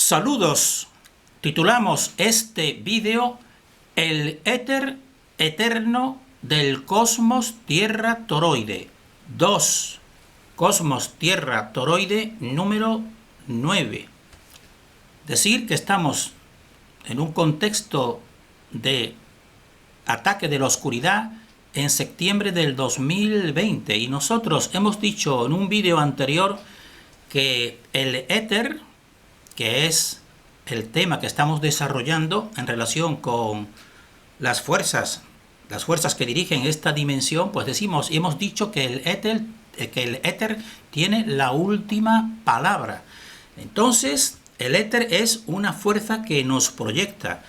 Saludos. Titulamos este vídeo El éter eterno del cosmos Tierra Toroide 2. Cosmos Tierra Toroide número 9. Decir que estamos en un contexto de ataque de la oscuridad en septiembre del 2020 y nosotros hemos dicho en un vídeo anterior que el éter, que es el tema que estamos desarrollando en relación con las fuerzas que dirigen esta dimensión, pues hemos dicho que el éter tiene la última palabra. Entonces, el éter es una fuerza que nos proyecta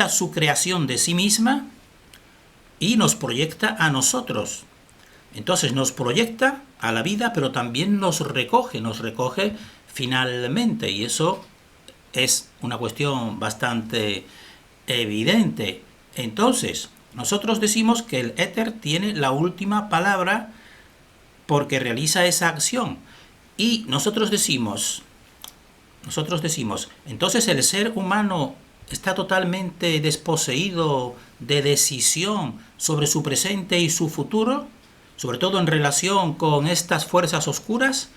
su creación de sí misma y nos proyecta a nosotros. Entonces nos proyecta a la vida, pero también nos recoge finalmente, y eso es una cuestión bastante evidente. Entonces, nosotros decimos que el éter tiene la última palabra porque realiza esa acción. Y nosotros decimos, entonces el ser humano está totalmente desposeído de decisión sobre su presente y su futuro, sobre todo en relación con estas fuerzas oscuras.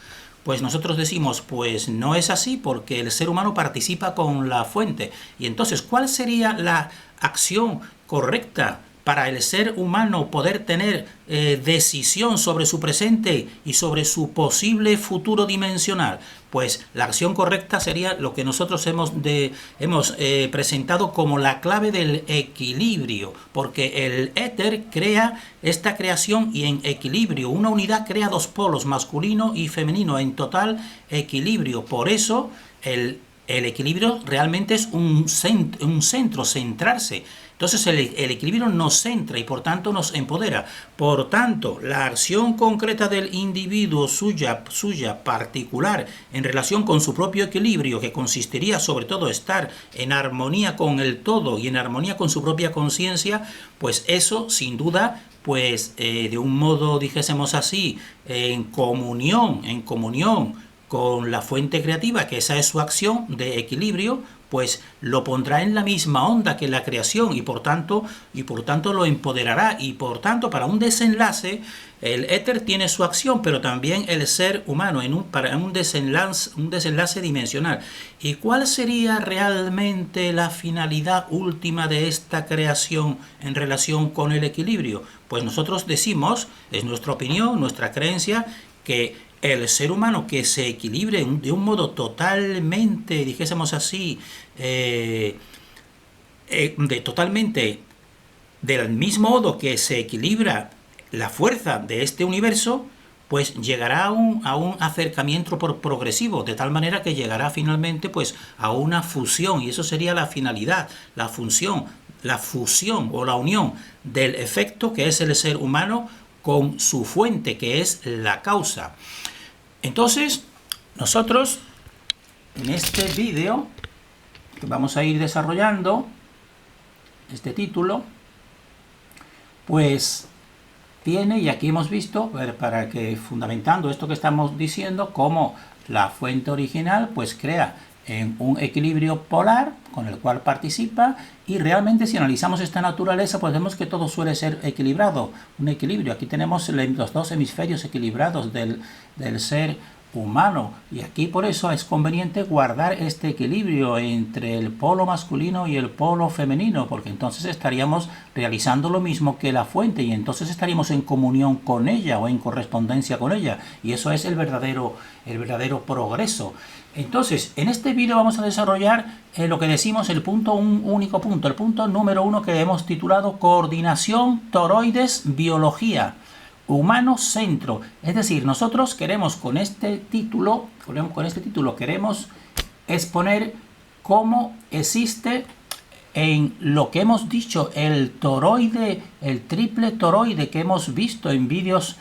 Pues nosotros decimos, pues no es así, porque el ser humano participa con la fuente. Y entonces, ¿cuál sería la acción correcta para el ser humano poder tener decisión sobre su presente y sobre su posible futuro dimensional? Pues la acción correcta sería lo que nosotros hemos presentado como la clave del equilibrio, porque el éter crea esta creación y en equilibrio. Una unidad crea dos polos, masculino y femenino, en total equilibrio. Por eso el equilibrio realmente es un centro, centrarse. Entonces el equilibrio nos centra y por tanto nos empodera. Por tanto, la acción concreta del individuo suya particular en relación con su propio equilibrio, que consistiría sobre todo estar en armonía con el todo y en armonía con su propia conciencia, pues eso sin duda, pues de un modo, dijésemos así, en comunión con la fuente creativa, que esa es su acción de equilibrio, pues lo pondrá en la misma onda que la creación y por tanto lo empoderará, y por tanto para un desenlace el éter tiene su acción, pero también el ser humano para un desenlace dimensional. ¿Y cuál sería realmente la finalidad última de esta creación en relación con el equilibrio? Pues nosotros decimos, es nuestra opinión, nuestra creencia, que el ser humano que se equilibre de un modo totalmente, dijésemos así, totalmente del mismo modo que se equilibra la fuerza de este universo, pues llegará a un acercamiento progresivo, de tal manera que llegará finalmente pues a una fusión, y eso sería la finalidad, la fusión o la unión del efecto que es el ser humano con su fuente, que es la causa. Entonces, nosotros en este vídeo que vamos a ir desarrollando, este título, pues tiene, y aquí hemos visto, para que fundamentando esto que estamos diciendo, cómo la fuente original pues crea en un equilibrio polar con el cual participa, y realmente si analizamos esta naturaleza pues vemos que todo suele ser equilibrado, un equilibrio. Aquí tenemos los dos hemisferios equilibrados del ser humano, y aquí por eso es conveniente guardar este equilibrio entre el polo masculino y el polo femenino, porque entonces estaríamos realizando lo mismo que la fuente y entonces estaríamos en comunión con ella o en correspondencia con ella, y eso es el verdadero progreso. Entonces, en este vídeo vamos a desarrollar lo que decimos un único punto, el punto número 1, que hemos titulado Coordinación Toroides Biología, Humano Centro. Es decir, nosotros queremos con este título queremos exponer cómo existe en lo que hemos dicho el toroide, el triple toroide que hemos visto en vídeos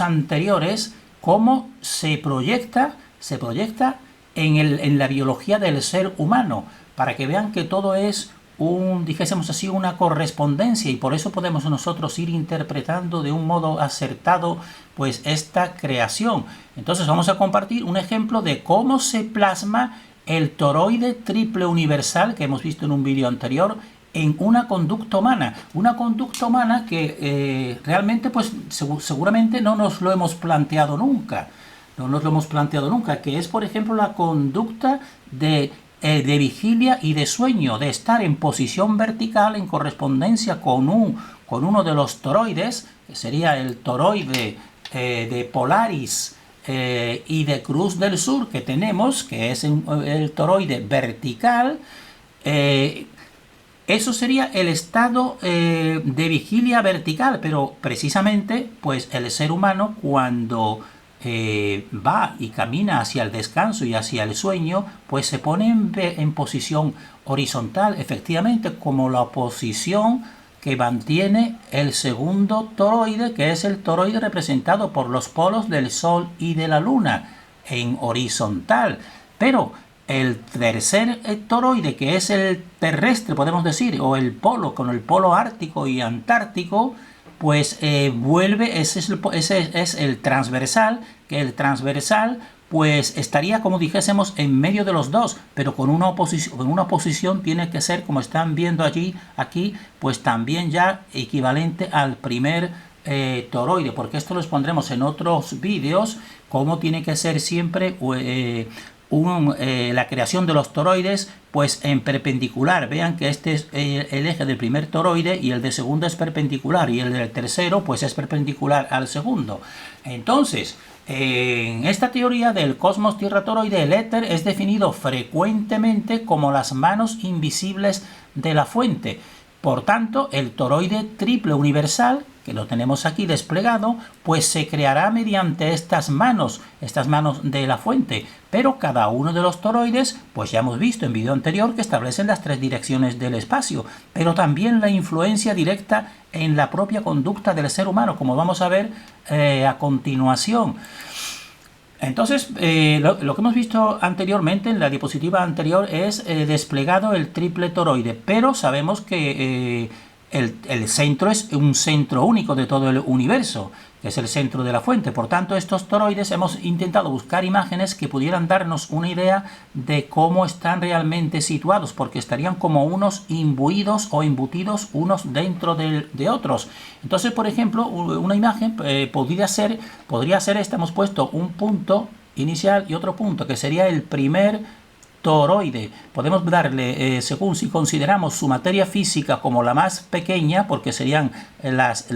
anteriores, cómo se proyecta en la biología del ser humano, para que vean que todo es dijésemos así, una correspondencia, y por eso podemos nosotros ir interpretando de un modo acertado pues esta creación. Entonces vamos a compartir un ejemplo de cómo se plasma el toroide triple universal que hemos visto en un vídeo anterior en una conducta humana. Una conducta humana que realmente pues seguramente no nos lo hemos planteado nunca. No nos lo hemos planteado nunca, que es por ejemplo la conducta de vigilia y de sueño, de estar en posición vertical en correspondencia con uno de los toroides, que sería el toroide de Polaris y de Cruz del Sur que tenemos, que es el toroide vertical. Eso sería el estado de vigilia vertical, pero precisamente pues el ser humano cuando va y camina hacia el descanso y hacia el sueño, pues se pone en posición horizontal, efectivamente, como la posición que mantiene el segundo toroide, que es el toroide representado por los polos del Sol y de la Luna, en horizontal. Pero el tercer toroide, que es el terrestre, podemos decir, o el polo, con el polo ártico y antártico, pues vuelve, ese es el transversal, que el transversal pues estaría, como dijésemos, en medio de los dos, pero con una oposición tiene que ser, como están viendo aquí, pues también ya equivalente al primer toroide, porque esto lo pondremos en otros vídeos, cómo tiene que ser siempre la creación de los toroides pues en perpendicular. Vean que este es el eje del primer toroide y el de segundo es perpendicular y el del tercero pues es perpendicular al segundo. Entonces, en esta teoría del cosmos tierra toroide, el éter es definido frecuentemente como las manos invisibles de la fuente. Por tanto, el toroide triple universal, que lo tenemos aquí desplegado, pues se creará mediante estas manos de la fuente. Pero cada uno de los toroides, pues ya hemos visto en vídeo anterior que establecen las tres direcciones del espacio, pero también la influencia directa en la propia conducta del ser humano, como vamos a ver a continuación. Entonces, lo que hemos visto anteriormente, en la diapositiva anterior, es desplegado el triple toroide, pero sabemos que el centro es un centro único de todo el universo, que es el centro de la fuente. Por tanto, estos toroides hemos intentado buscar imágenes que pudieran darnos una idea de cómo están realmente situados, porque estarían como unos imbuidos o embutidos unos dentro de otros. Entonces, por ejemplo, una imagen podría ser esta. Hemos puesto un punto inicial y otro punto, que sería el primer toroide. Podemos darle, según si consideramos su materia física como la más pequeña, porque serían las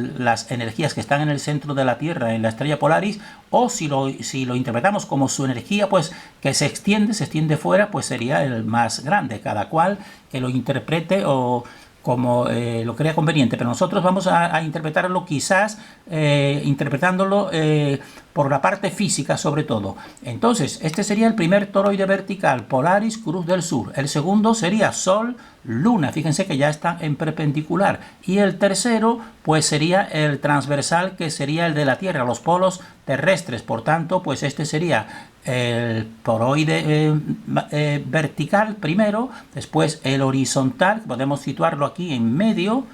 energías que están en el centro de la Tierra, en la estrella Polaris, o si lo interpretamos como su energía, pues que se extiende fuera, pues sería el más grande. Cada cual que lo interprete o como lo crea conveniente, pero nosotros vamos a interpretarlo quizás interpretándolo por la parte física sobre todo. Entonces, este sería el primer toroide vertical, Polaris, Cruz del Sur. El segundo sería Sol, Luna, fíjense que ya está en perpendicular. Y el tercero, pues sería el transversal, que sería el de la Tierra, los polos terrestres. Por tanto, pues este sería el toroide vertical primero, después el horizontal, podemos situarlo aquí en medio,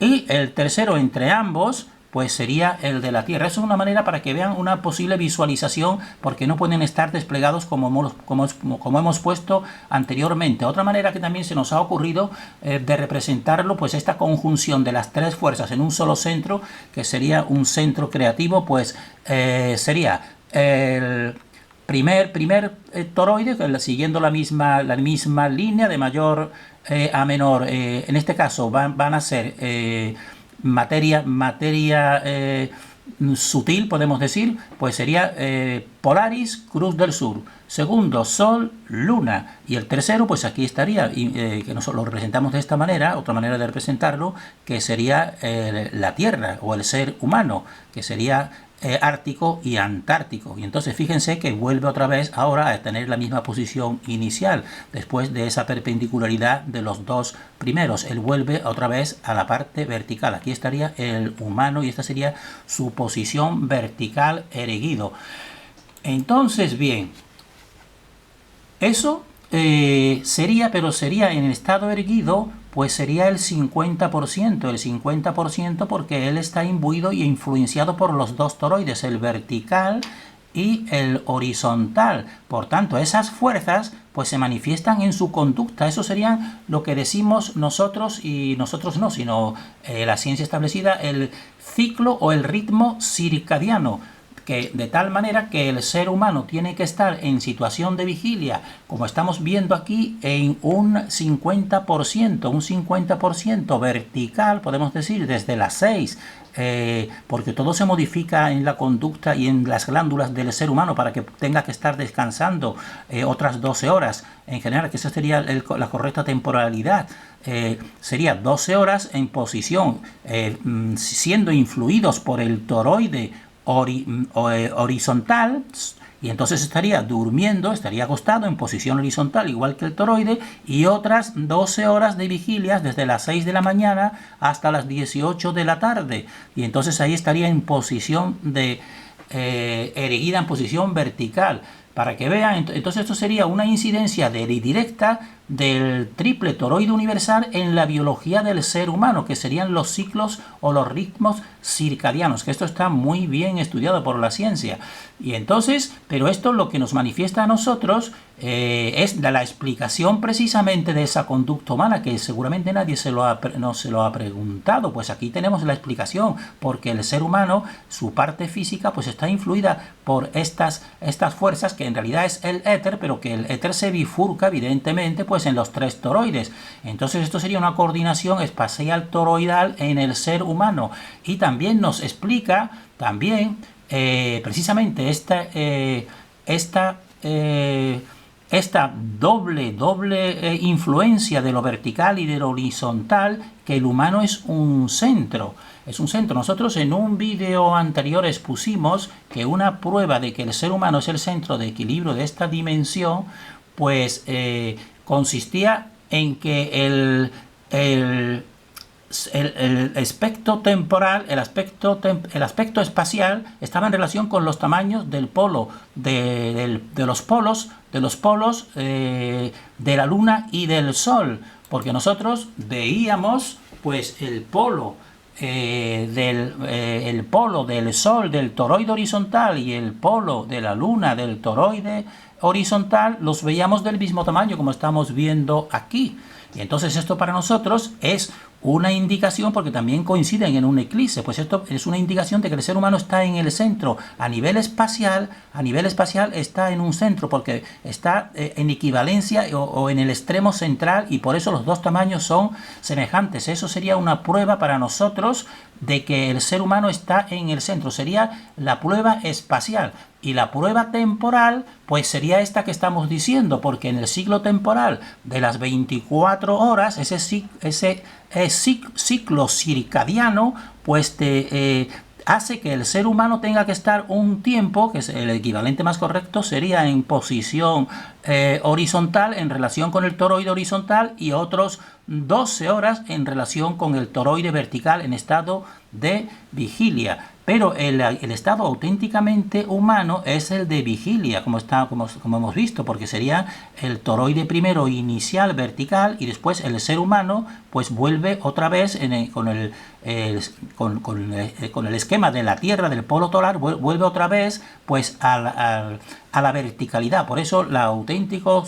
y el tercero entre ambos pues sería el de la Tierra. Eso es una manera para que vean una posible visualización, porque no pueden estar desplegados como hemos puesto anteriormente. Otra manera que también se nos ha ocurrido de representarlo, pues esta conjunción de las tres fuerzas en un solo centro, que sería un centro creativo, pues sería el primer toroide, siguiendo la misma línea de mayor a menor. En este caso van a ser materia sutil, podemos decir, pues sería Polaris, Cruz del Sur. Segundo, Sol, Luna. Y el tercero, pues aquí estaría, que nosotros lo representamos de esta manera, otra manera de representarlo, que sería la Tierra o el ser humano, que sería Ártico y Antártico. Y entonces fíjense que vuelve otra vez ahora a tener la misma posición inicial, después de esa perpendicularidad de los dos primeros. Él vuelve otra vez a la parte vertical. Aquí estaría el humano y esta sería su posición vertical erguido. Entonces, bien, eso sería en el estado erguido, pues sería el 50%, porque él está imbuido y influenciado por los dos toroides, el vertical y el horizontal. Por tanto, esas fuerzas pues se manifiestan en su conducta. Eso serían lo que decimos nosotros, y nosotros no, sino la ciencia establecida, el ciclo o el ritmo circadiano, que de tal manera que el ser humano tiene que estar en situación de vigilia, como estamos viendo aquí, en un 50% vertical, podemos decir, desde las 6, porque todo se modifica en la conducta y en las glándulas del ser humano para que tenga que estar descansando otras 12 horas en general, que esa sería la correcta temporalidad. Sería 12 horas en posición, siendo influidos por el toroide horizontal, y entonces estaría durmiendo, estaría acostado en posición horizontal igual que el toroide, y otras 12 horas de vigilias desde las 6 de la mañana hasta las 18 de la tarde, y entonces ahí estaría en posición de erguida, en posición vertical, para que vean. Entonces esto sería una incidencia directa del triple toroide universal en la biología del ser humano, que serían los ciclos o los ritmos circadianos, que esto está muy bien estudiado por la ciencia. Y entonces, pero esto lo que nos manifiesta a nosotros es la explicación precisamente de esa conducta humana, que seguramente nadie no se lo ha preguntado. Pues aquí tenemos la explicación, porque el ser humano, su parte física, pues está influida por estas fuerzas, que en realidad es el éter, pero que el éter se bifurca evidentemente pues en los 3 toroides. Entonces esto sería una coordinación espacial toroidal en el ser humano, y también nos explica precisamente esta doble influencia de lo vertical y de lo horizontal, que el humano es un centro. Es un centro. Nosotros en un vídeo anterior expusimos que una prueba de que el ser humano es el centro de equilibrio de esta dimensión, pues consistía en que el aspecto temporal, el aspecto espacial estaba en relación con los tamaños del polo, de los polos de la Luna y del Sol, porque nosotros veíamos pues el polo el polo del Sol del toroide horizontal y el polo de la Luna del toroide horizontal, los veíamos del mismo tamaño, como estamos viendo aquí. Y entonces esto para nosotros es una indicación, porque también coinciden en un eclipse, pues esto es una indicación de que el ser humano está en el centro. A nivel espacial está en un centro, porque está en equivalencia o en el extremo central, y por eso los dos tamaños son semejantes. Eso sería una prueba para nosotros de que el ser humano está en el centro. Sería la prueba espacial. Y la prueba temporal, pues sería esta que estamos diciendo, porque en el ciclo temporal de las 24 horas, ese ciclo circadiano, pues hace que el ser humano tenga que estar un tiempo, que es el equivalente más correcto, sería en posición horizontal en relación con el toroide horizontal, y otros 12 horas en relación con el toroide vertical en estado de vigilia. Pero el estado auténticamente humano es el de vigilia, como hemos visto, porque sería el toroide primero inicial vertical, y después el ser humano pues vuelve otra vez con el esquema de la Tierra, del polo polar, vuelve otra vez pues a la verticalidad. Por eso el auténtico,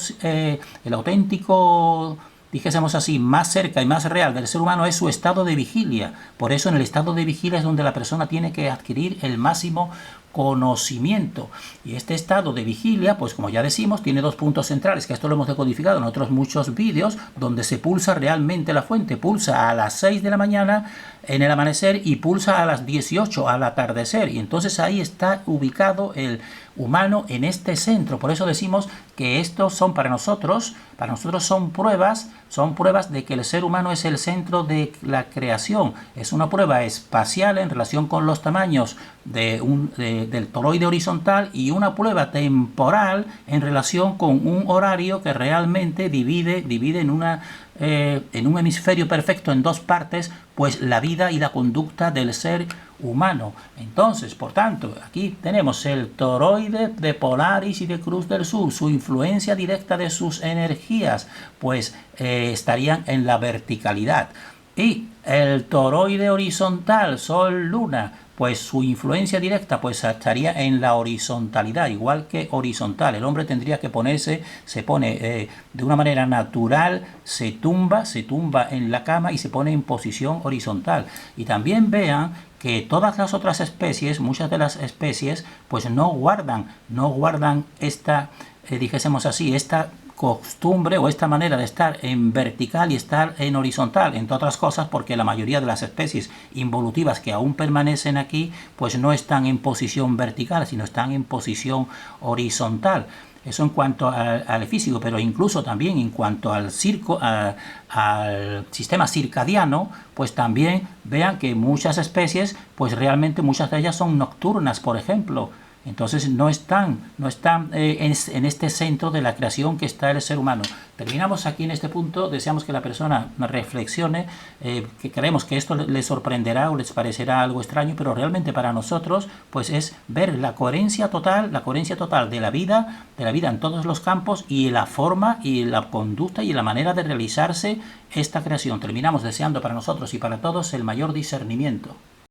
dijésemos así, más cerca y más real del ser humano es su estado de vigilia. Por eso en el estado de vigilia es donde la persona tiene que adquirir el máximo conocimiento. Y este estado de vigilia, pues como ya decimos, tiene dos puntos centrales, que esto lo hemos decodificado en otros muchos vídeos, donde se pulsa realmente la fuente. Pulsa a las 6 de la mañana en el amanecer y pulsa a las 18 al atardecer. Y entonces ahí está ubicado el humano en este centro. Por eso decimos que estos son para nosotros son pruebas de que el ser humano es el centro de la creación. Es una prueba espacial en relación con los tamaños del toroide horizontal, y una prueba temporal en relación con un horario que realmente divide en un hemisferio perfecto en dos partes, pues la vida y la conducta del ser humano. Entonces, por tanto, aquí tenemos el toroide de Polaris y de Cruz del Sur. Su influencia directa de sus energías pues estarían en la verticalidad, y el toroide horizontal Sol-Luna pues su influencia directa pues estaría en la horizontalidad, igual que horizontal. El hombre tendría que ponerse, se pone de una manera natural, se tumba en la cama y se pone en posición horizontal. Y también vean que todas las otras especies, muchas de las especies, pues no guardan esta, dijésemos así, esta costumbre o esta manera de estar en vertical y estar en horizontal, entre otras cosas porque la mayoría de las especies involutivas que aún permanecen aquí pues no están en posición vertical, sino están en posición horizontal. Eso en cuanto al físico, pero incluso también en cuanto al sistema circadiano, pues también vean que muchas especies, pues realmente muchas de ellas son nocturnas, por ejemplo. Entonces no están en este centro de la creación que está el ser humano. Terminamos aquí en este punto. Deseamos que la persona reflexione, que creemos que esto les sorprenderá o les parecerá algo extraño, pero realmente para nosotros pues es ver la coherencia total de la vida en todos los campos y la forma y la conducta y la manera de realizarse esta creación. Terminamos deseando para nosotros y para todos el mayor discernimiento.